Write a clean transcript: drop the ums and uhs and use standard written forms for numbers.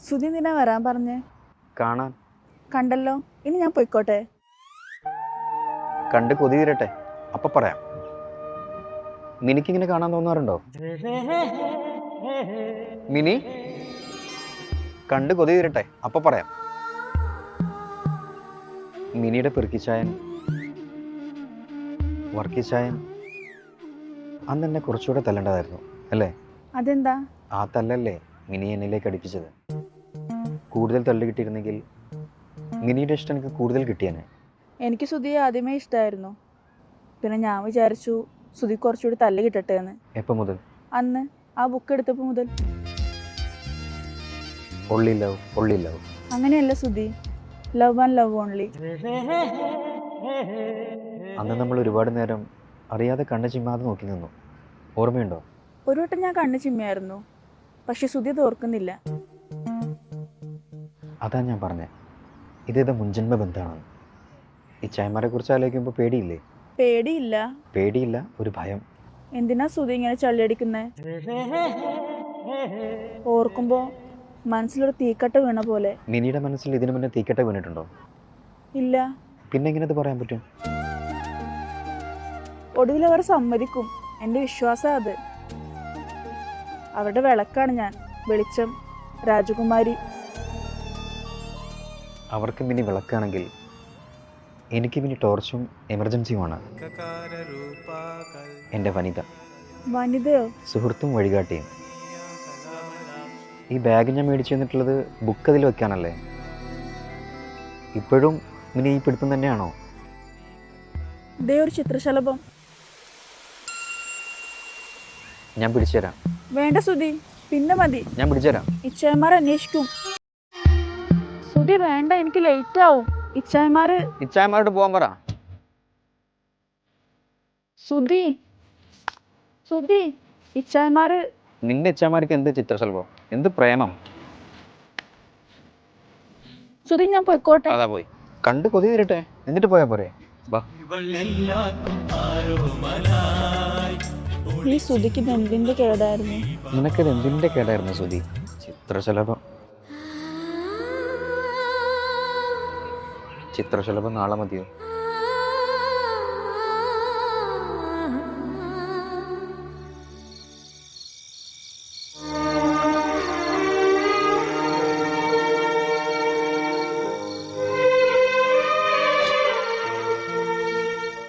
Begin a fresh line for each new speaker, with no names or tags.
സുധി എന്തിനാ വരാൻ പറഞ്ഞേ?
കാണാൻ.
കണ്ടല്ലോ, ഇനി ഞാൻ പോയിക്കോട്ടെ?
കണ്ട് കൊതി തീരട്ടെ, അപ്പൊ പറയാം. മിനിക്കിങ്ങനെ കാണാൻ തോന്നാറുണ്ടോ? മിനി കണ്ട് കൊതി തീരട്ടെ, അപ്പൊ പറയാം. മിനിയുടെ പെറുക്കിച്ചായൻ വർക്കിച്ചായൻ അന്ന് എന്നെ കുറച്ചുകൂടെ തല്ലേണ്ടതായിരുന്നു അല്ലേ?
അതെന്താ?
ആ തല്ലല്ലേ മിനി എന്നിലേക്ക് അടുപ്പിച്ചത്. കൂടുതൽ തല്ല് കിട്ടിയിരുന്നെങ്കിൽ മിനിയുടെ ഇഷ്ടം എനിക്ക് കൂടുതൽ കിട്ടിയേനെ.
എനിക്ക് സുധിയെ ആദ്യമേ ഇഷ്ടമായിരുന്നു. പിന്നെ ഞാൻ വിചാരിച്ചു സുധി കുറച്ചുകൂടി തല്ല് കിട്ടട്ടെ എന്ന്.
എപ്പോൾ മുതൽ?
അന്ന് ആ ബുക്ക് എടുത്തപ്പോൾ മുതൽ.
Only love.
അങ്ങനെയല്ല Sudhi, love and love only.
അന്ന് നമ്മൾ ഒരുപാട് നേരം അറിയാതെ കണ്ണ് ചിമ്മാതെ നോക്കി നിന്നു, ഓർമ്മയുണ്ടോ?
ഒരു വട്ടം ഞാൻ കണ്ണ് ചിമ്മിയായിരുന്നു, പക്ഷെ സുധി അത് ഓർക്കുന്നില്ല.
അതാ ഞാൻ പറഞ്ഞേ, ഇതേതാ മുൻജന്മ ബന്ധമാണെന്ന്. ഈ ചായമാരെ കുറിച്ച് ആലോചിക്കുമ്പോൾ പേടിയില്ലേ?
പേടിയില്ല,
ഒരു ഭയം.
എന്തിനാ സുധി ഇങ്ങനെ ചള്ളിയടിക്കുന്നേ? ഓർക്കുമ്പോ മനസ്സിലൊരു തീക്കട്ട വീണ പോലെ.
മിനിയുടെ മനസ്സിൽ ഇതിനു മുന്നേ തീക്കട്ട വീണിട്ടുണ്ടോ?
ഇല്ല.
പിന്നെ എങ്ങനെ അത് പറയാൻ പറ്റും?
ഒടുവിൽ അവർ സമ്മതിക്കും, എൻ്റെ വിശ്വാസം അത്. അവരുടെ വിളക്കാണ് ഞാൻ, വെളിച്ചം, രാജകുമാരി.
അവർക്ക് മിനി വിളക്കാണെങ്കിൽ എനിക്ക് മിനി ടോർച്ചും എമർജൻസിയുമാണ്. എൻ്റെ
വനിതയോ?
സുഹൃത്തും വഴികാട്ടിയും. ഈ ബാഗ് ഞാൻ മേടിച്ചു തന്നിട്ടുള്ളത് ബുക്ക് അതിൽ വെക്കാനല്ലേ? ഇപ്പോഴും മിനി ഈ പിടുത്തം തന്നെയാണോ?
ഇതേ ഒരു ചിത്രശലഭം.
ഞാൻ പിടിച്ചുതരാം.
വേണ്ട സുധി, പിന്നെ മതി.
ഞാൻ പിടിച്ചുതരാം.
ഇച്ചായമാർ അന്വേഷിക്കും. സുധി വേണ്ട, എനിക്ക് ലേറ്റ് ആവും.
ഇച്ചായമാരോട് പോകാൻ പറ.
സുധി, ഇച്ചായമാര്.
നിന്റെ ഇച്ചായമാർക്ക് എന്ത് ചിത്രശലഭം, എന്ത് പ്രേമം?
സുധി, ഞാൻ പോയിക്കോട്ടെ?
അതാ പോയി, കണ്ട് കൊതി തീരട്ടെ, എന്നിട്ട് പോയാ പോരെ?
ഈ സുധിക്ക് എന്തിന്റെ കേടായിരുന്നു?
നിനക്കത് എന്തിന്റെ കേടായിരുന്നു സുധി? ചിത്രശലഭം നാളെ മതിയോ?